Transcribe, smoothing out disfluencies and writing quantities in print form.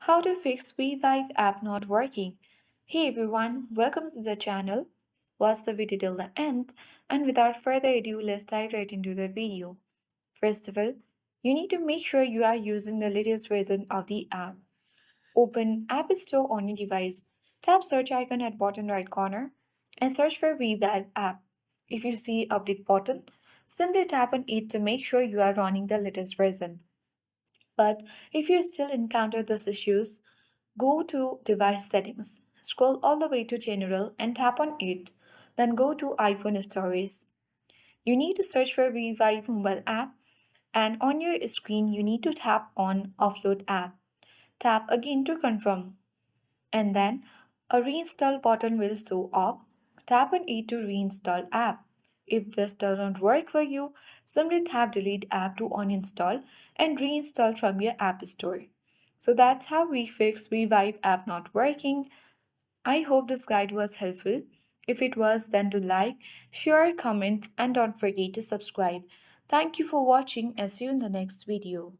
How to fix Revive app not working. Hey everyone, welcome to the channel. Watch the video till the end, and without further ado, let's dive right into the video. First of all, you need to make sure you are using the latest version of the app. Open App Store on your device. Tap search icon at bottom right corner and search for Revive app. If you see update button, simply tap on it to make sure you are running the latest version. But if you still encounter these issues, go to Device Settings, scroll all the way to General and tap on it, then go to iPhone Stories. You need to search for Revive mobile app, and on your screen you need to tap on Offload app. Tap again to confirm, and then a reinstall button will show up. Tap on it to reinstall app. If this doesn't work for you, simply tap delete app to uninstall and reinstall from your app store. So that's how we fix Revive app not working. I hope this guide was helpful. If it was, then do like, share, comment, and don't forget to subscribe. Thank you for watching and see you in the next video.